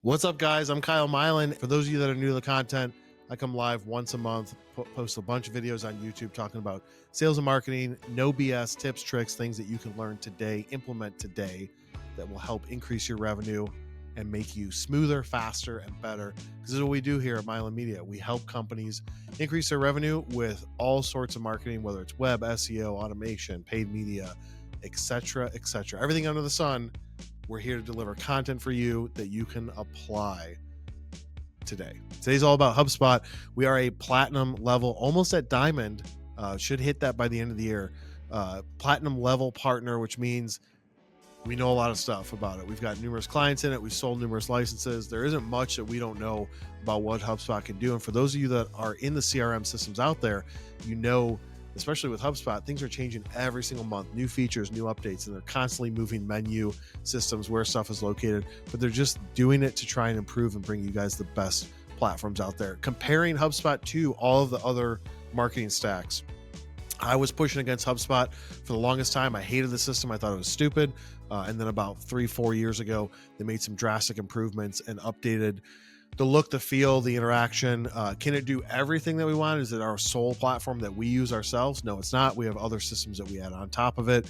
What's up, guys? I'm Kyle Milan. For those of you that are new to the content, I come live once a month, post a bunch of videos on YouTube talking about sales and marketing, no BS, tips, tricks, things that you can learn today, implement today that will help increase your revenue and make you smoother, faster, and better. This is what we do here at Milan Media. We help companies increase their revenue with all sorts of marketing, whether it's web, SEO, automation, paid media, etc., etc. Everything under the sun. We're here to deliver content for you that you can apply today. Today's all about HubSpot. We are a platinum level, almost at diamond. Should hit that by the end of the year. Platinum level partner, which means we know a lot of stuff about it. We've got numerous clients in it. We've sold numerous licenses. There isn't much that we don't know about what HubSpot can do. And for those of you that are in the CRM systems out there, you know, especially with HubSpot, things are changing every single month. New features, new updates, and they're constantly moving menu systems where stuff is located. But they're just doing it to try and improve and bring you guys the best platforms out there. Comparing HubSpot to all of the other marketing stacks, I was pushing against HubSpot for the longest time. I hated the system. I thought it was stupid. And then about 3-4 years ago, they made some drastic improvements and updated the look, the feel, the interaction. Can it do everything that we want? Is it our sole platform that we use ourselves? No, it's not. We have other systems that we add on top of it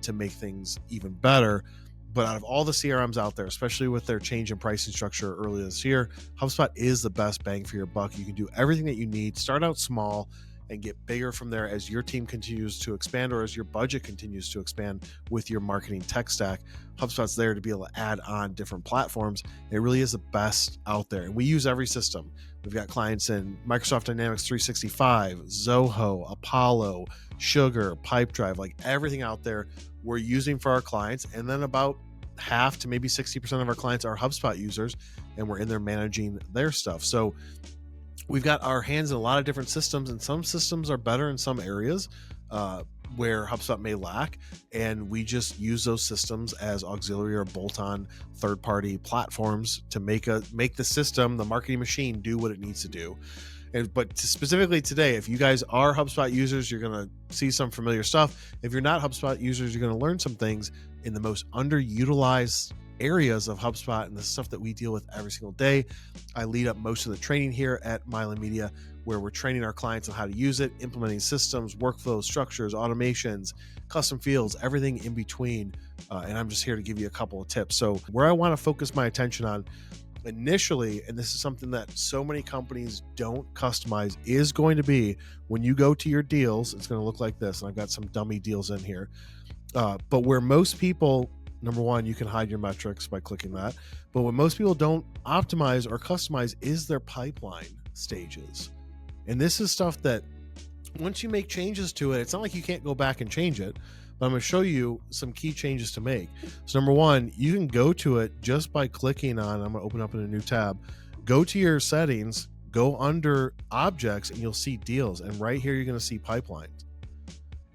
to make things even better. But out of all the CRMs out there, especially with their change in pricing structure earlier this year, HubSpot is the best bang for your buck. You can do everything that you need. Start out small and get bigger from there as your team continues to expand or as your budget continues to expand with your marketing tech stack. HubSpot's there to be able to add on different platforms. It really is the best out there. And we use every system. We've got clients in Microsoft Dynamics 365, Zoho, Apollo, Sugar, Pipedrive, like everything out there we're using for our clients. And then about half to maybe 60% of our clients are HubSpot users, and we're in there managing their stuff. So we've got our hands in a lot of different systems, and some systems are better in some areas where HubSpot may lack. And we just use those systems as auxiliary or bolt-on third-party platforms to make the system, the marketing machine, do what it needs to do. But specifically today, if you guys are HubSpot users, you're going to see some familiar stuff. If you're not HubSpot users, you're going to learn some things in the most underutilized areas of HubSpot and the stuff that we deal with every single day. I lead up most of the training here at Milan Media, where we're training our clients on how to use it, implementing systems, workflows, structures, automations, custom fields, everything in between. And I'm just here to give you a couple of tips. So where I want to focus my attention on initially, and this is something that so many companies don't customize, is going to be when you go to your deals, it's going to look like this. And I've got some dummy deals in here. But where most people, number one, you can hide your metrics by clicking that. But what most people don't optimize or customize is their pipeline stages. And this is stuff that once you make changes to it, it's not like you can't go back and change it. But I'm going to show you some key changes to make. So number one, you can go to it just by clicking on, I'm going to open up in a new tab, go to your settings, go under objects, and you'll see deals. And right here, you're going to see pipelines.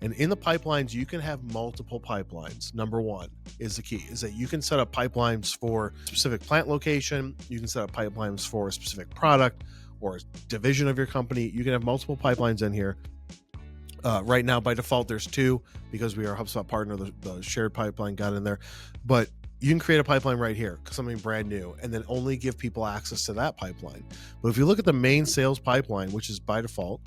And in the pipelines, you can have multiple pipelines. Number one is the key, is that you can set up pipelines for a specific plant location. You can set up pipelines for a specific product or a division of your company. You can have multiple pipelines in here. Right now, by default, there's two because we are a HubSpot partner. The shared pipeline got in there. But you can create a pipeline right here, something brand new, and then only give people access to that pipeline. But if you look at the main sales pipeline, which is by default,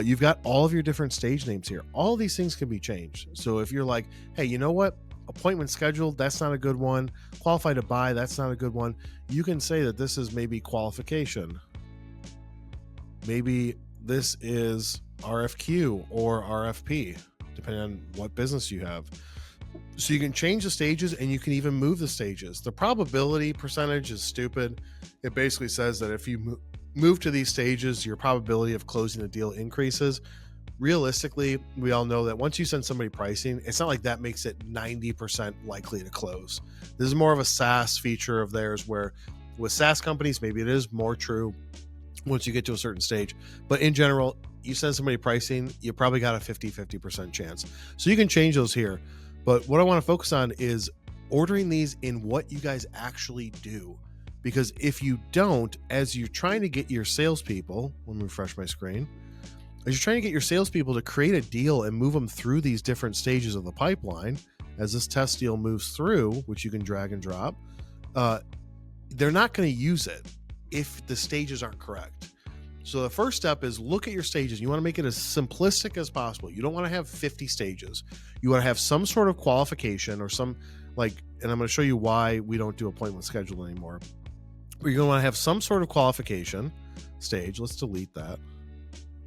you've got all of your different stage names here. All of these things can be changed. So if you're like, hey, you know what? Appointment scheduled, that's not a good one. Qualified to buy, that's not a good one. You can say that this is maybe qualification. Maybe this is RFQ or RFP, depending on what business you have. So you can change the stages and you can even move the stages. The probability percentage is stupid. It basically says that if you move to these stages, your probability of closing the deal increases. Realistically, we all know that once you send somebody pricing, it's not like that makes it 90% likely to close. This is more of a SaaS feature of theirs, where with SaaS companies, maybe it is more true once you get to a certain stage. But in general, you send somebody pricing, you probably got a 50% chance. So you can change those here. But what I want to focus on is ordering these in what you guys actually do. Because if you don't, as you're trying to get your salespeople, let me refresh my screen. As you're trying to get your salespeople to create a deal and move them through these different stages of the pipeline, as this test deal moves through, which you can drag and drop, they're not going to use it if the stages aren't correct. So the first step is look at your stages. You want to make it as simplistic as possible. You don't want to have 50 stages. You want to have some sort of qualification or some and I'm going to show you why we don't do appointment schedule anymore. But you're going to want to have some sort of qualification stage. Let's delete that.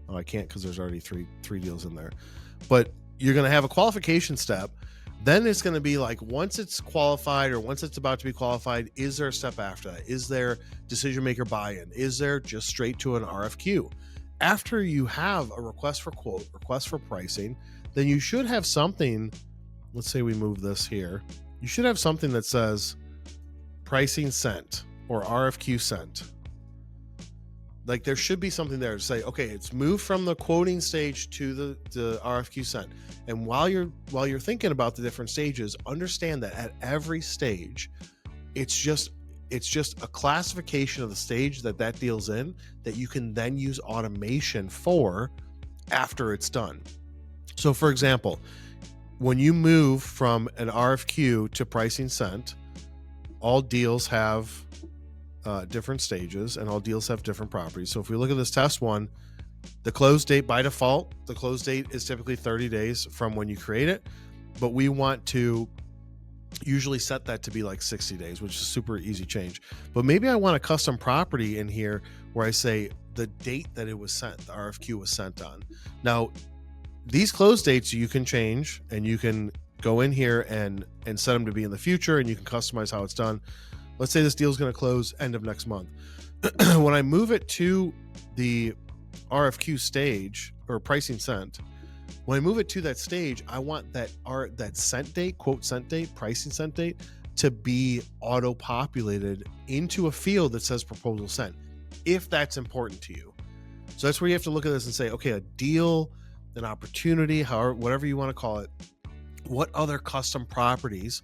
Oh, I can't because there's already three deals in there. But you're going to have a qualification step. Then it's going to be like, once it's qualified or once it's about to be qualified, is there a step after that? Is there decision maker buy-in? Is there just straight to an RFQ? After you have a request for quote, request for pricing, then you should have something. Let's say we move this here. You should have something that says pricing sent or RFQ sent. Like there should be something there to say, okay, it's moved from the quoting stage to the RFQ sent. And while you're thinking about the different stages, understand that at every stage, it's just a classification of the stage that deal's in that you can then use automation for after it's done. So for example, when you move from an RFQ to pricing sent, all deals have different stages and all deals have different properties. So if we look at this test one, the close date by default, the close date is typically 30 days from when you create it, but we want to usually set that to be like 60 days, which is a super easy change. But maybe I want a custom property in here where I say the date that it was sent, the RFQ was sent on. Now, these close dates you can change and you can go in here and set them to be in the future, and you can customize how it's done. Let's say this deal is going to close end of next month. When I move it to the RFQ stage or pricing sent, when I move it to that stage, I want that sent date, quote sent date, pricing sent date to be auto-populated into a field that says proposal sent, if that's important to you. So that's where you have to look at this and say, okay, a deal, an opportunity, however, whatever you want to call it, what other custom properties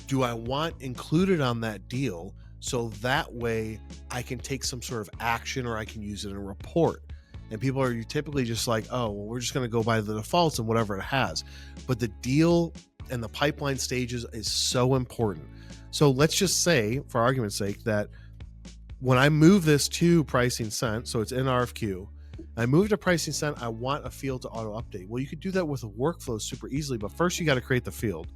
do I want included on that deal, so that way I can take some sort of action or I can use it in a report. And people are typically just like, oh, well, we're just going to go by the defaults and whatever it has. But the deal and the pipeline stages is so important. So let's just say, for argument's sake, that when I move this to pricing sent, so it's in RFQ, I move to pricing sent, I want a field to auto update. Well, you could do that with a workflow super easily, but first you got to create the field.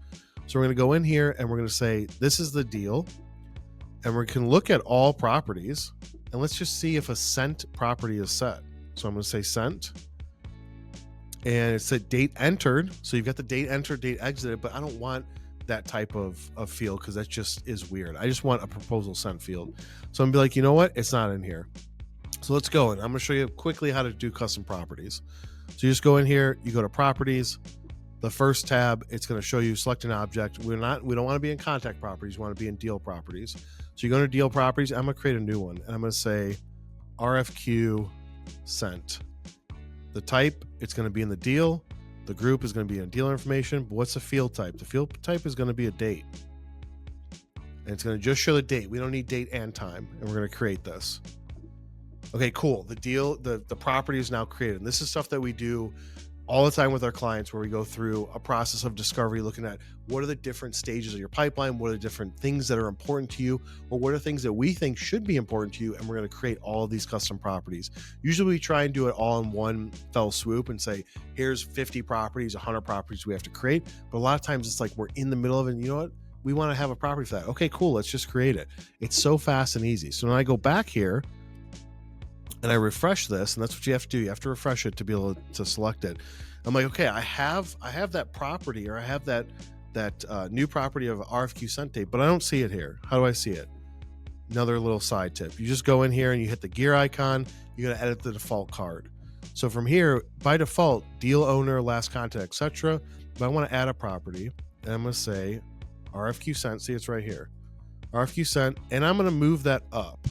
So we're going to go in here and we're going to say, this is the deal. And we can look at all properties and let's just see if a sent property is set. So I'm going to say sent, and it's a date entered. So you've got the date entered, date exited, but I don't want that type of field because that just is weird. I just want a proposal sent field. So I'm gonna be like, you know what? It's not in here. So let's go in. I'm gonna show you quickly how to do custom properties. So you just go in here, you go to properties, the first tab, it's going to show you select an object. We don't want to be in contact properties. We want to be in deal properties. So you go to deal properties. I'm going to create a new one and I'm going to say RFQ sent. The type, it's going to be in the deal. The group is going to be in dealer information. But what's the field type? The field type is going to be a date. And it's going to just show the date. We don't need date and time. And we're going to create this. Okay, cool. The deal, the property is now created. And this is stuff that we do all the time with our clients, where we go through a process of discovery, looking at what are the different stages of your pipeline, what are the different things that are important to you, or what are things that we think should be important to you, and we're going to create all of these custom properties. Usually we try and do it all in one fell swoop and say, here's 50 properties, 100 properties we have to create. But a lot of times it's like we're in the middle of it, and you know what? We want to have a property for that. Okay, cool. Let's just create it. It's so fast and easy. So when I go back here and I refresh this, and that's what you have to do. You have to refresh it to be able to select it. I'm like, okay, I have that property, or I have that new property of RFQ sent date, but I don't see it here. How do I see it? Another little side tip. You just go in here and you hit the gear icon. You're going to edit the default card. So from here, by default, deal owner, last contact, etc. But I want to add a property, and I'm going to say RFQ sent. See, it's right here. RFQ sent, and I'm going to move that up.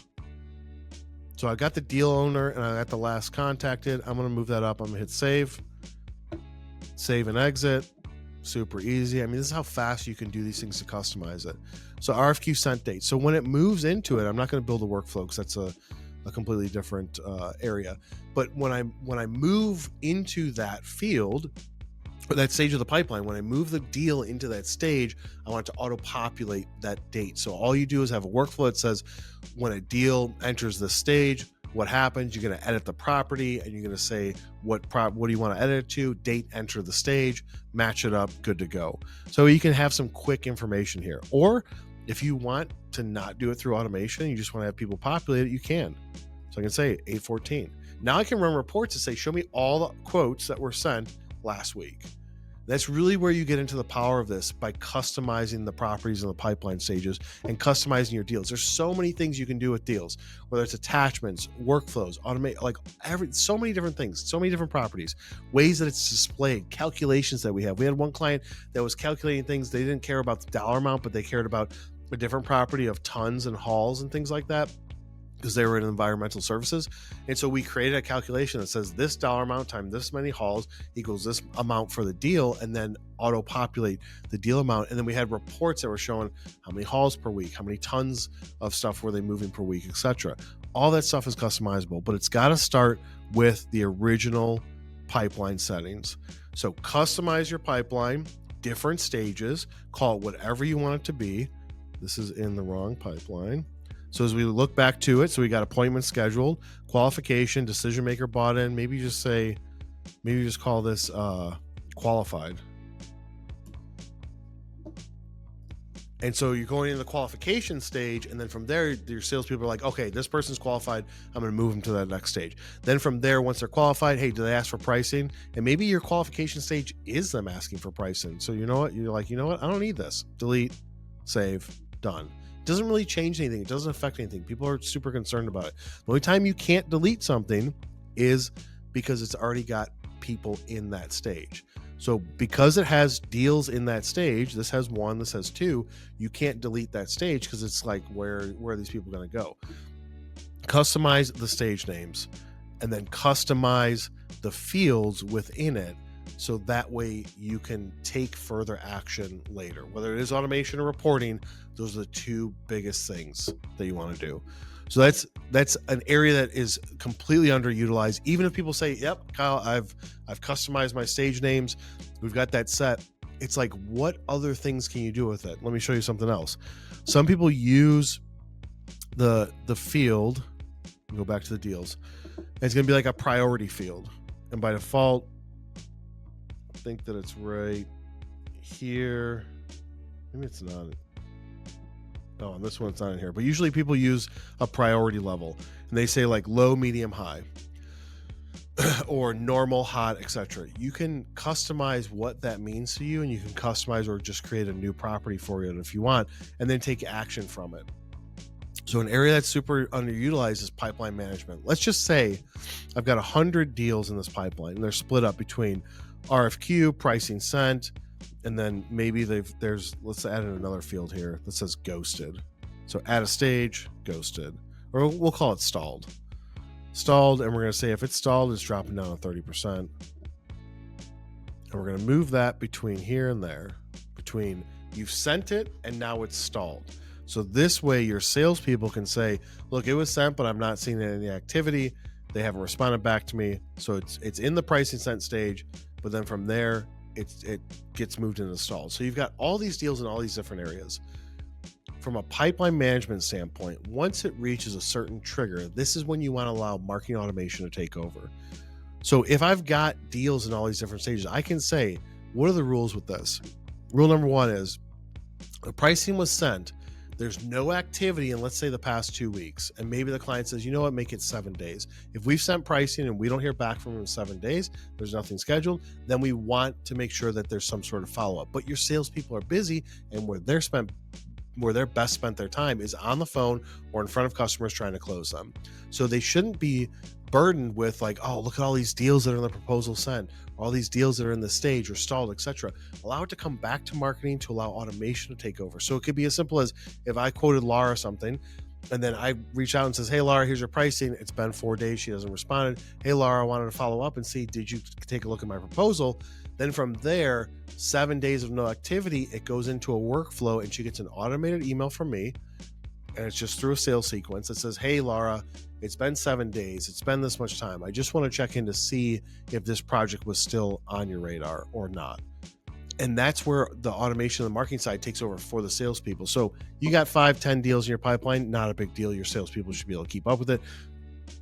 So I got the deal owner and I got the last contacted. I'm going to move that up. I'm going to hit save and exit. Super easy. I mean, this is how fast you can do these things to customize it. So RFQ sent date. So when it moves into it, I'm not going to build a workflow because that's a completely different area. But when I move into that field, that stage of the pipeline, when I move the deal into that stage, I want it to auto-populate that date. So all you do is have a workflow that says when a deal enters this stage, what happens. You're going to edit the property, and you're going to say what do you want to edit it to, date, enter the stage, match it up, good to go. So you can have some quick information here. Or if you want to not do it through automation, you just want to have people populate it, you can. So I can say 814. Now I can run reports to say, show me all the quotes that were sent last week. That's really where you get into the power of this, by customizing the properties in the pipeline stages and customizing your deals. There's so many things you can do with deals, whether it's attachments, workflows, automate, like so many different things, so many different properties, ways that it's displayed, calculations that we have. We had one client that was calculating things. They didn't care about the dollar amount, but they cared about a different property of tons and hauls and things like that, because they were in environmental services. And so we created a calculation that says this dollar amount times this many hauls equals this amount for the deal, and then auto populate the deal amount. And then we had reports that were showing how many hauls per week, how many tons of stuff were they moving per week, etc. All that stuff is customizable, but it's got to start with the original pipeline settings. So customize your pipeline, different stages, call it whatever you want it to be. This is in the wrong pipeline. So as we look back to it, so we got appointment scheduled, qualification, decision maker bought in. Maybe just call this qualified. And so you're going into the qualification stage, and then from there, your salespeople are like, okay, this person's qualified, I'm going to move them to that next stage. Then from there, once they're qualified, hey, do they ask for pricing? And maybe your qualification stage is them asking for pricing. So you know what? You're like, you know what? I don't need this. Delete, save, done. Doesn't really change anything. It doesn't affect anything. People are super concerned about it. The only time you can't delete something is because it's already got people in that stage. So because it has deals in that stage, this has 1, this has 2, you can't delete that stage because it's like, where are these people going to go? Customize the stage names, and then customize the fields within it, so that way you can take further action later. Whether it is automation or reporting, those are the 2 biggest things that you want to do. So that's an area that is completely underutilized. Even if people say, yep, Kyle, I've customized my stage names, we've got that set. It's like, what other things can you do with it? Let me show you something else. Some people use the field, go back to the deals, and it's going to be like a priority field. And by default, I think that it's right here. Maybe it's not. Oh, on this one it's not in here. But usually people use a priority level, and they say like low, medium, high, or normal, hot, etc. You can customize what that means to you, and you can customize or just create a new property for it if you want, and then take action from it. So an area that's super underutilized is pipeline management. Let's just say I've got 100 deals in this pipeline, and they're split up between RFQ, pricing sent, and then maybe let's add in another field here that says ghosted. So add a stage, ghosted, or we'll call it stalled. Stalled, and we're going to say if it's stalled, it's dropping down to 30%. And we're going to move that between here and there, between you've sent it and now it's stalled. So this way your salespeople can say, look, it was sent, but I'm not seeing any activity. They haven't responded back to me. So it's in the pricing sent stage, but then from there, it gets moved into stalled. So you've got all these deals in all these different areas. From a pipeline management standpoint, once it reaches a certain trigger, this is when you want to allow marketing automation to take over. So if I've got deals in all these different stages, I can say, what are the rules with this? Rule number 1 is the pricing was sent. There's no activity in, let's say, the past 2 weeks. And maybe the client says, you know what, make it 7 days. If we've sent pricing and we don't hear back from them in 7 days, there's nothing scheduled, then we want to make sure that there's some sort of follow-up. But your salespeople are busy, and where they're best spent their time is on the phone or in front of customers trying to close them. So they shouldn't be burdened with like, oh, look at all these deals that are in the proposal sent, all these deals that are in the stage or stalled, etc. Allow it to come back to marketing to allow automation to take over. So it could be as simple as if I quoted Laura something, and then I reach out and says, hey, Laura, here's your pricing. It's been 4 days. She hasn't responded. Hey, Laura, I wanted to follow up and see, did you take a look at my proposal? Then from there, 7 days of no activity, it goes into a workflow, and she gets an automated email from me. and it's just through a sales sequence. It says, hey, Laura, it's been 7 days. It's been this much time. I just want to check in to see if this project was still on your radar or not. And that's where the automation of the marketing side takes over for the salespeople. So you got 5-10 deals in your pipeline, not a big deal. Your salespeople should be able to keep up with it.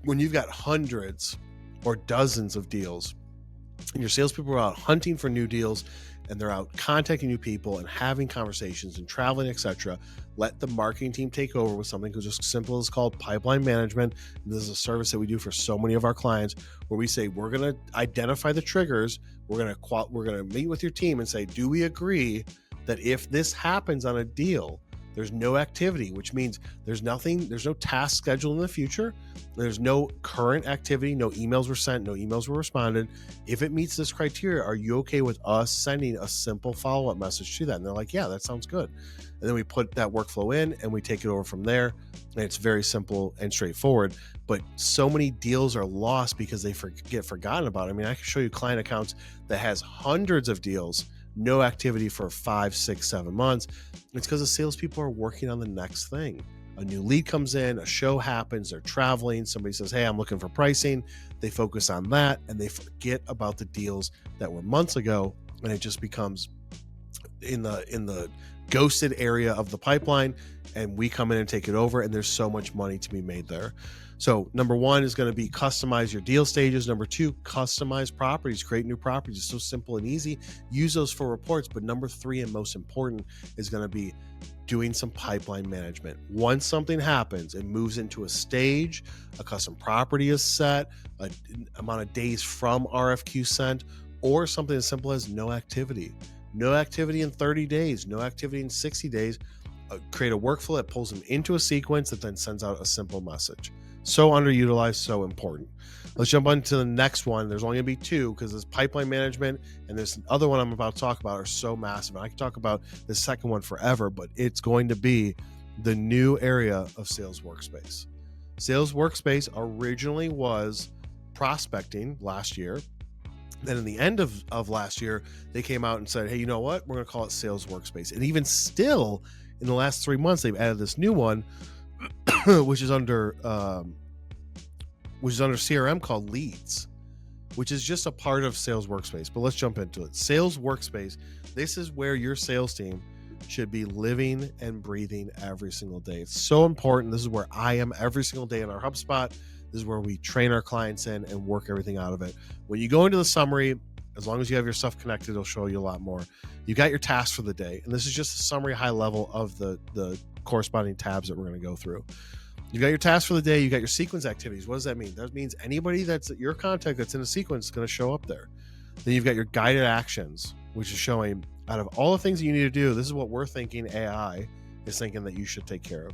When you've got hundreds or dozens of deals and your salespeople are out hunting for new deals and they're out contacting new people and having conversations and traveling, etc., let the marketing team take over with something just simple as called pipeline management. And this is a service that we do for so many of our clients, where we say we're going to identify the triggers. We're going to meet with your team and say, do we agree that if this happens on a deal, there's no activity, which means there's no task scheduled in the future. There's no current activity, no emails were sent, no emails were responded. If it meets this criteria, are you okay with us sending a simple follow-up message to that? And they're like, yeah, that sounds good. And then we put that workflow in and we take it over from there. And it's very simple and straightforward. But so many deals are lost because they get forgotten about. I mean, I can show you client accounts that has hundreds of deals, no activity for 5, 6, 7 months. It's because the salespeople are working on the next thing. A new lead comes in, a show happens, they're traveling, somebody says, hey, I'm looking for pricing. They focus on that and they forget about the deals that were months ago, and it just becomes in the ghosted area of the pipeline, and we come in and take it over, and there's so much money to be made there. So number 1 is going to be customize your deal stages. Number 2, customize properties, create new properties. It's so simple and easy. Use those for reports. But number 3, and most important, is going to be doing some pipeline management. Once something happens, it moves into a stage, a custom property is set, an amount of days from RFQ sent, or something as simple as no activity. No activity in 30 days, no activity in 60 days. Create a workflow that pulls them into a sequence that then sends out a simple message. So underutilized, so important. Let's jump on to the next one. There's only going to be 2 because this pipeline management and this other one I'm about to talk about are so massive. And I can talk about the second one forever, but it's going to be the new area of Sales Workspace. Sales Workspace originally was prospecting last year. Then in the end of last year, they came out and said, hey, you know what? We're going to call it Sales Workspace. And even still, in the last 3 months, they've added this new one, which is under CRM called Leads, which is just a part of Sales Workspace. But let's jump into it. Sales Workspace, this is where your sales team should be living and breathing every single day. It's so important. This is where I am every single day in our HubSpot. This is where we train our clients in and work everything out of it. When you go into the summary, as long as you have your stuff connected, it'll show you a lot more. You got your tasks for the day. And this is just a summary high level of the corresponding tabs that we're going to go through. You got your tasks for the day. You got your sequence activities. What does that mean? That means anybody that's your contact that's in a sequence is going to show up there. Then you've got your guided actions, which is showing out of all the things that you need to do, this is what we're thinking AI is thinking that you should take care of.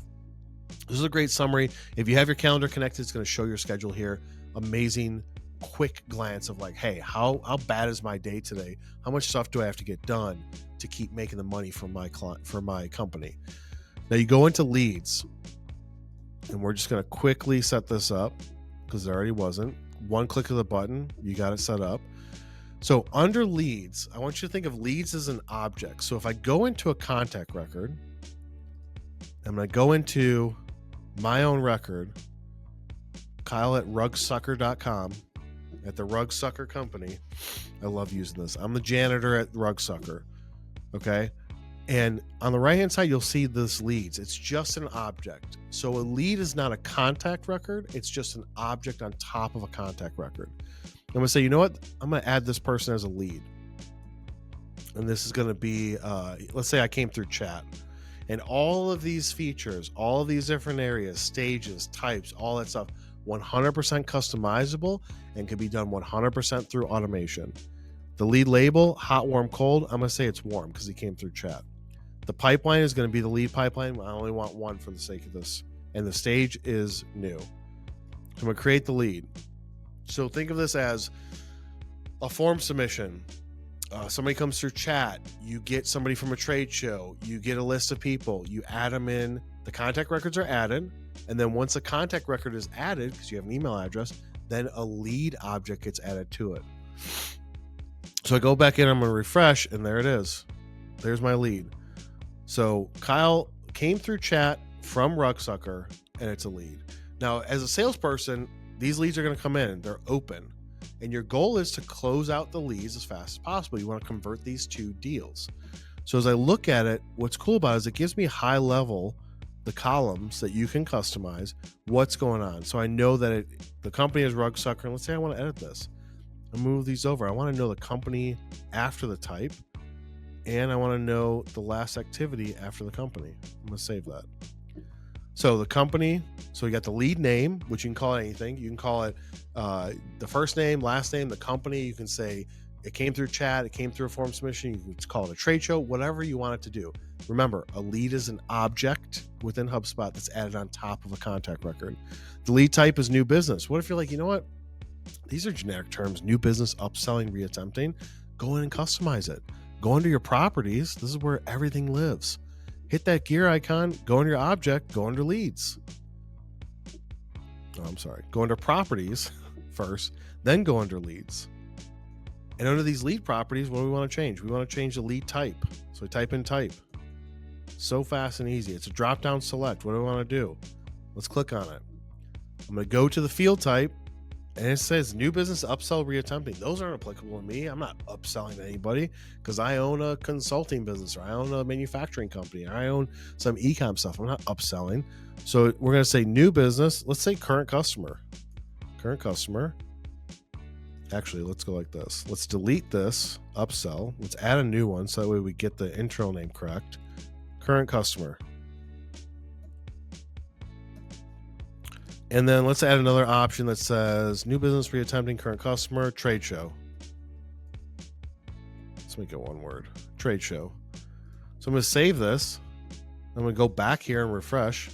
This is a great summary. If you have your calendar connected, it's going to show your schedule here. Amazing, quick glance of like, hey, how bad is my day today? How much stuff do I have to get done to keep making the money for my client, for my company? Now you go into leads, and we're just going to quickly set this up because there already wasn't. One click of the button, you got it set up. So under leads, I want you to think of leads as an object. So if I go into a contact record, I'm going to go into my own record, Kyle at rugsucker.com, at the Rugsucker company. I love using this. I'm the janitor at Rugsucker. Okay. And on the right-hand side, you'll see this leads. It's just an object. So a lead is not a contact record. It's just an object on top of a contact record. I'm going to say, you know what? I'm going to add this person as a lead. And this is going to be, let's say I came through chat. And all of these features, all of these different areas, stages, types, all that stuff, 100% customizable and can be done 100% through automation. The lead label, hot, warm, cold, I'm going to say it's warm because he came through chat. The pipeline is going to be the lead pipeline. I only want one for the sake of this. And the stage is new. So I'm going to create the lead. So think of this as a form submission. Somebody comes through chat. You get somebody from a trade show. You get a list of people. You add them in. The contact records are added. And then once a contact record is added, because you have an email address, then a lead object gets added to it. So I go back in, I'm going to refresh, and there it is. There's my lead. So Kyle came through chat from Rugsucker, and it's a lead. Now, as a salesperson, these leads are going to come in, they're open, and your goal is to close out the leads as fast as possible. You want to convert these to deals. So as I look at it, what's cool about it is it gives me high level, the columns that you can customize, what's going on. So I know that the company is Rugsucker, and let's say I want to edit this and move these over. I want to know the company after the type, and I want to know the last activity after the company. I'm going to save that. So the company, so you got the lead name, which you can call it anything. You can call it the first name, last name, the company. You can say it came through chat, it came through a form submission. You can call it a trade show, whatever you want it to do. Remember, a lead is an object within HubSpot that's added on top of a contact record. The lead type is new business. What if you're like, you know what? These are generic terms, new business, upselling, reattempting. Go in and customize it. Go into your properties. This is where everything lives. Hit that gear icon, go under your object, go under leads. Oh, I'm sorry. Go under properties first, then go under leads. And under these lead properties, what do we want to change? We want to change the lead type. So we type in type. So fast and easy. It's a drop-down select. What do I want to do? Let's click on it. I'm going to go to the field type, and it says new business, upsell, reattempting. Those aren't applicable to me. I'm not upselling to anybody because I own a consulting business, or I own a manufacturing company, or I own some e-com stuff. I'm not upselling. So we're going to say new business. Let's say current customer. Current customer. Actually, let's go like this. Let's delete this upsell. Let's add a new one so that way we get the internal name correct. Current customer. And then let's add another option that says new business, reattempting, current customer, trade show. Let's make it one word. Trade show. So I'm going to save this. I'm going to go back here and refresh.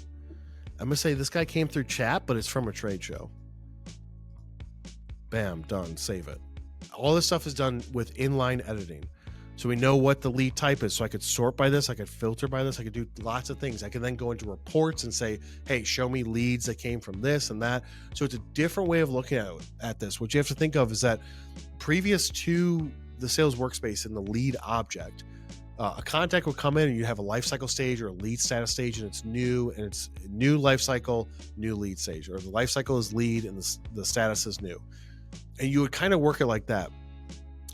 I'm going to say this guy came through chat, but it's from a trade show. Bam, done. Save it. All this stuff is done with inline editing. So we know what the lead type is. So I could sort by this. I could filter by this. I could do lots of things. I can then go into reports and say, hey, show me leads that came from this and that. So it's a different way of looking at this. What you have to think of is that previous to the sales workspace and the lead object, a contact will come in and you have a lifecycle stage or a lead status stage, and it's new lifecycle, new lead stage, or the lifecycle is lead and the status is new. And you would kind of work it like that.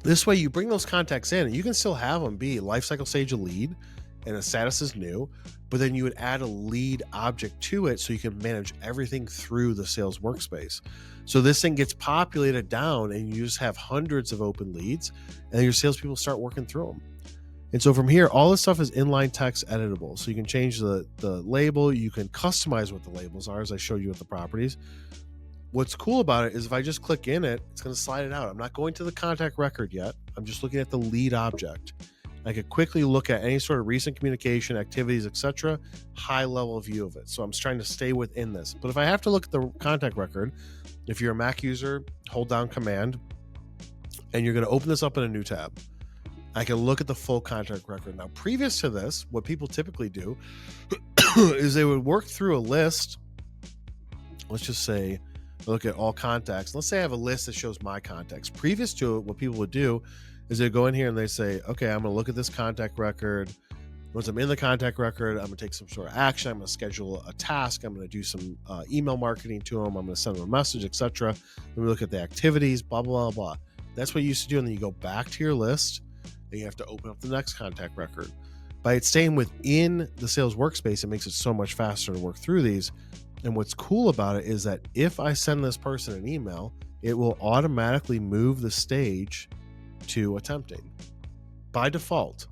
This way you bring those contacts in and you can still have them be lifecycle stage a lead and a status is new, but then you would add a lead object to it so you can manage everything through the sales workspace. So this thing gets populated down and you just have hundreds of open leads, and your salespeople start working through them. And so from here, all this stuff is inline text editable. So you can change the label, you can customize what the labels are, as I showed you with the properties. What's cool about it is if I just click in it, it's going to slide it out. I'm not going to the contact record yet. I'm just looking at the lead object. I could quickly look at any sort of recent communication, activities, etc., high level view of it. So I'm trying to stay within this. But if I have to look at the contact record, if you're a Mac user, hold down Command, and you're going to open this up in a new tab. I can look at the full contact record. Now, previous to this, what people typically do is they would work through a list. Let's just say, look at all contacts. Let's say I have a list that shows my contacts. Previous to it, what people would do is they go in here and they say, okay, I'm going to look at this contact record. Once I'm in the contact record, I'm going to take some sort of action. I'm going to schedule a task. I'm going to do some email marketing to them. I'm going to send them a message, etc. Then we look at the activities, blah, blah, blah, blah. That's what you used to do. And then you go back to your list and you have to open up the next contact record. By it staying within the sales workspace, it makes it so much faster to work through these. And what's cool about it is that if I send this person an email, it will automatically move the stage to attempting by default.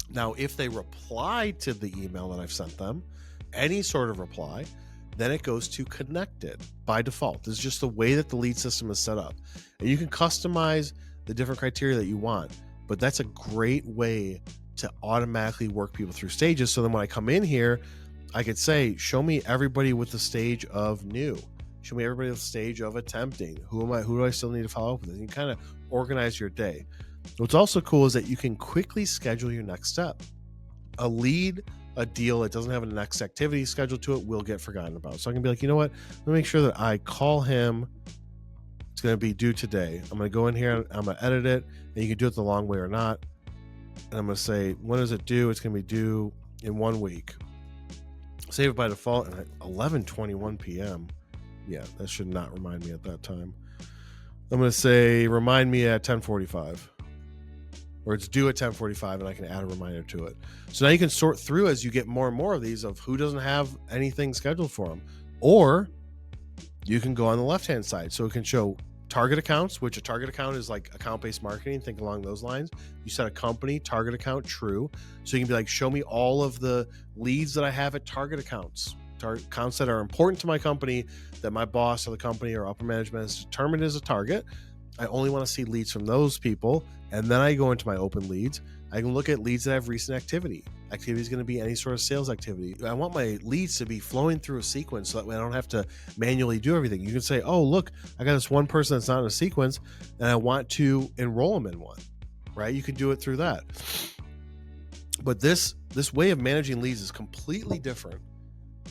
Now, if they reply to the email that I've sent them, any sort of reply, then it goes to connected by default. This is just the way that the lead system is set up. And you can customize the different criteria that you want, but that's a great way to automatically work people through stages. So then when I come in here, I could say, show me everybody with the stage of new. Show me everybody with the stage of attempting. Who do I still need to follow up with? And you kind of organize your day. What's also cool is that you can quickly schedule your next step. A lead, a deal that doesn't have a next activity scheduled to it will get forgotten about. So I can be like, you know what? Let me make sure that I call him. It's going to be due today. I'm going to go in here. I'm going to edit it. And you can do it the long way or not. And I'm going to say, when is it due? It's going to be due in 1 week. Save it by default at 11:21 p.m. Yeah, that should not remind me at that time. I'm going to say remind me at 10:45. Or it's due at 10:45 and I can add a reminder to it. So now you can sort through as you get more and more of these of who doesn't have anything scheduled for them. Or you can go on the left-hand side. So it can show target accounts, which a target account is like account-based marketing. Think along those lines. You set a company target account true. So you can be like, show me all of the leads that I have at target accounts. Accounts that are important to my company, that my boss or the company or upper management has determined as a target. I only want to see leads from those people. And then I go into my open leads. I can look at leads that have recent activity. Activity is going to be any sort of sales activity. I want my leads to be flowing through a sequence so that way I don't have to manually do everything. You can say, oh, look, I got this one person that's not in a sequence and I want to enroll them in one, right? You can do it through that. But this way of managing leads is completely different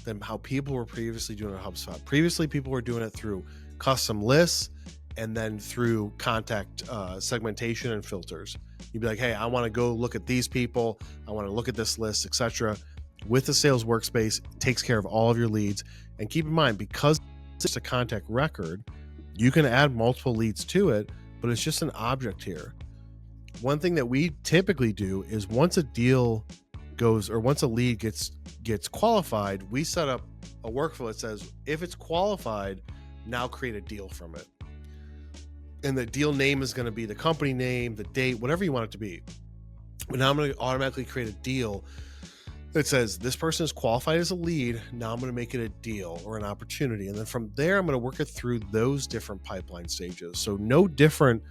than how people were previously doing it at HubSpot. Previously, people were doing it through custom lists and then through contact segmentation and filters. You'd be like, hey, I want to go look at these people. I want to look at this list, etc. With the sales workspace, it takes care of all of your leads. And keep in mind, because it's a contact record, you can add multiple leads to it, but it's just an object here. One thing that we typically do is once a deal goes, or once a lead gets qualified, we set up a workflow that says, if it's qualified, now create a deal from it. And the deal name is going to be the company name, the date, whatever you want it to be. But now I'm going to automatically create a deal that says this person is qualified as a lead. Now I'm going to make it a deal or an opportunity. And then from there, I'm going to work it through those different pipeline stages. So no different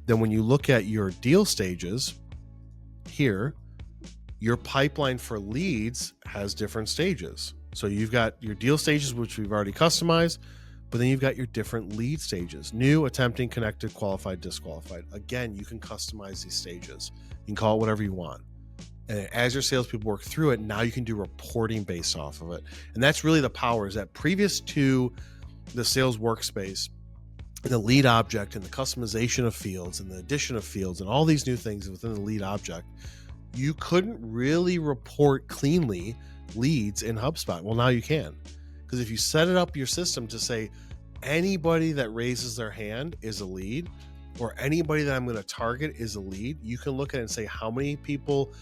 than when you look at your deal stages here, your pipeline for leads has different stages. So you've got your deal stages, which we've already customized, but then you've got your different lead stages: new, attempting, connected, qualified, disqualified. Again, you can customize these stages. You can call it whatever you want. And as your salespeople work through it, now you can do reporting based off of it. And that's really the power, is that previous to the sales workspace, and the lead object and the customization of fields and the addition of fields and all these new things within the lead object, you couldn't really report cleanly leads in HubSpot. Well, now you can. Because if you set it up your system to say anybody that raises their hand is a lead, or anybody that I'm going to target is a lead, you can look at it and say, how many people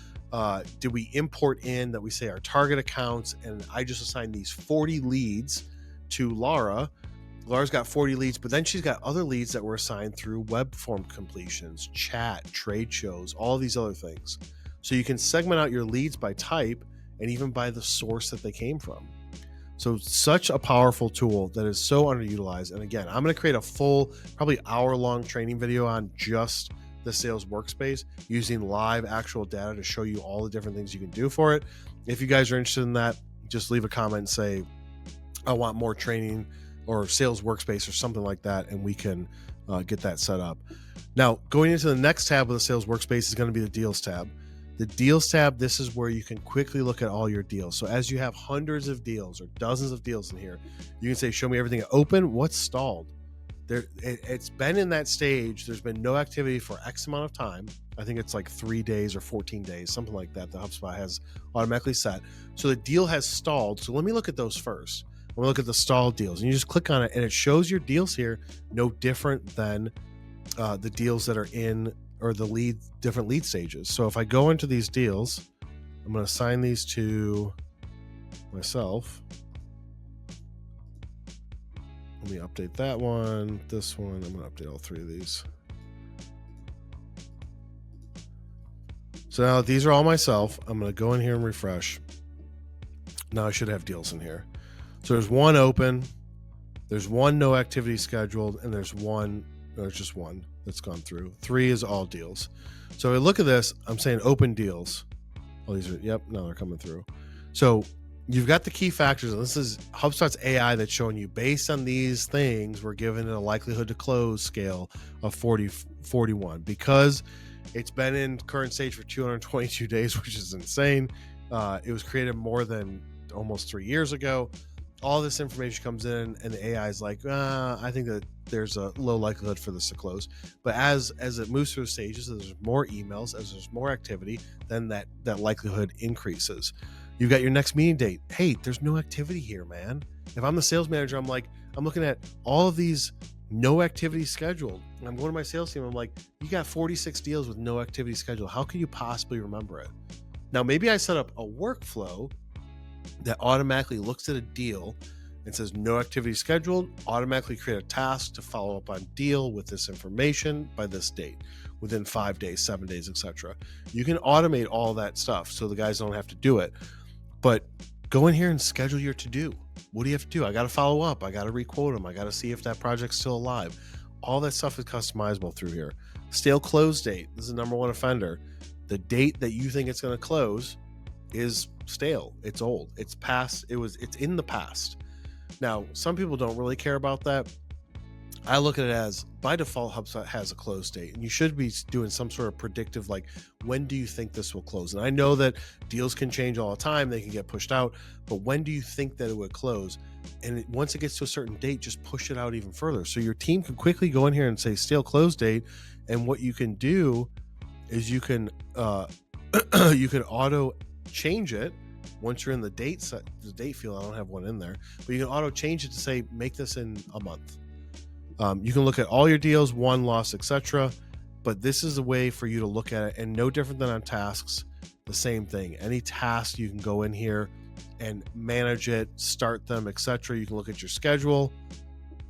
did we import in that we say are target accounts? And I just assigned these 40 leads to Laura. Laura's got 40 leads, but then she's got other leads that were assigned through web form completions, chat, trade shows, all these other things. So you can segment out your leads by type and even by the source that they came from. So such a powerful tool that is so underutilized. And again, I'm going to create a full, probably hour-long training video on just the sales workspace using live actual data to show you all the different things you can do for it. If you guys are interested in that, just leave a comment and say, I want more training or sales workspace or something like that, and we can get that set up. Now, going into the next tab of the sales workspace is going to be the deals tab. The deals tab, this is where you can quickly look at all your deals. So as you have hundreds of deals or dozens of deals in here, you can say, show me everything open, what's stalled. It's been in that stage. There's been no activity for X amount of time. I think it's like 3 days or 14 days, something like that. The HubSpot has automatically set. So the deal has stalled. So let me look at those first. We'll look at the stalled deals, and you just click on it and it shows your deals here, no different than the deals that are in, or the different lead stages. So if I go into these deals, I'm going to assign these to myself. Let me update that one, this one. I'm going to update all three of these. So now these are all myself. I'm going to go in here and refresh. Now I should have deals in here. So there's one open, there's one no activity scheduled, and there's just one that's gone through. 3 is all deals. So I look at this, I'm saying open deals. All these are, yep, now they're coming through. So you've got the key factors, and this is HubSpot's AI that's showing you, based on these things, we're given a likelihood to close scale of 41. Because it's been in current stage for 222 days, which is insane. It was created more than almost 3 years ago. All this information comes in and the AI is like, I think that there's a low likelihood for this to close. But as it moves through the stages, as there's more emails, as there's more activity, then that likelihood increases. You got your next meeting date. Hey, there's no activity here, man. If I'm the sales manager, I'm looking at all of these no activity scheduled. And I'm going to my sales team. I'm like, you got 46 deals with no activity scheduled. How can you possibly remember it? Now, maybe I set up a workflow that automatically looks at a deal and says no activity scheduled, automatically create a task to follow up on deal with this information by this date within 5 days, 7 days, etc. You can automate all that stuff so the guys don't have to do it. But go in here and schedule your to-do. What do you have to do? I got to follow up. I got to requote them. I got to see if that project's still alive. All that stuff is customizable through here. Stale close date. This is the number one offender. The date that you think it's going to close is stale. It's old. It's past. It's in the past. Now, some people don't really care about that. I look at it as, by default, HubSpot has a close date, and you should be doing some sort of predictive, like, when do you think this will close? And I know that deals can change all the time. They can get pushed out, but when do you think that it would close? And once it gets to a certain date, just push it out even further. So your team can quickly go in here and say stale close date. And what you can do is you can auto change it. Once you're in the date field, I don't have one in there, but you can auto change it to say, make this in a month. You can look at all your deals, won, lost, etc. But this is a way for you to look at it, and no different than on tasks, the same thing. Any task, you can go in here and manage it, start them, etc. You can look at your schedule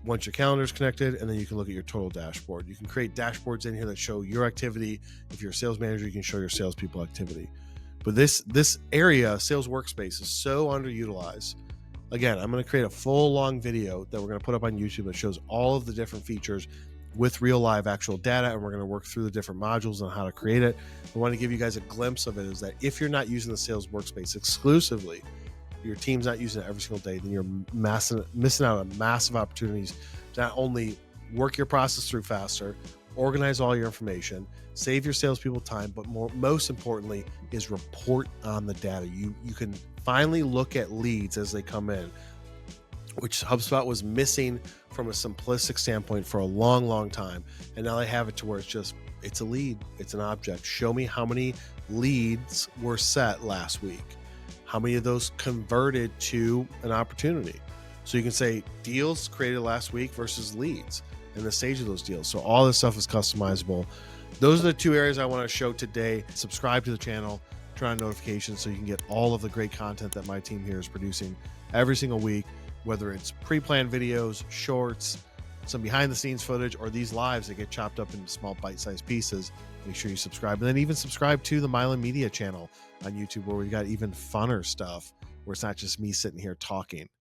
once your calendar is connected, and then you can look at your total dashboard. You can create dashboards in here that show your activity. If you're a sales manager, you can show your salespeople activity. But this area, sales workspace, is so underutilized. Again, I'm going to create a full long video that we're going to put up on YouTube that shows all of the different features with real live actual data, and we're going to work through the different modules and how to create it. I want to give you guys a glimpse of it, is that if you're not using the sales workspace exclusively, your team's not using it every single day, then you're missing out on massive opportunities to not only work your process through faster, organize all your information, save your salespeople time, but most importantly is report on the data. You can finally look at leads as they come in, which HubSpot was missing from a simplistic standpoint for a long, long time. And now they have it to where it's a lead, it's an object. Show me how many leads were set last week. How many of those converted to an opportunity? So you can say deals created last week versus leads and the stage of those deals. So all this stuff is customizable. Those are the two areas I want to show today. Subscribe to the channel, turn on notifications so you can get all of the great content that my team here is producing every single week, whether it's pre-planned videos, shorts, some behind the scenes footage, or these lives that get chopped up into small bite-sized pieces. Make sure you subscribe, and then even subscribe to the Milan Media channel on YouTube, where we've got even funner stuff where it's not just me sitting here talking.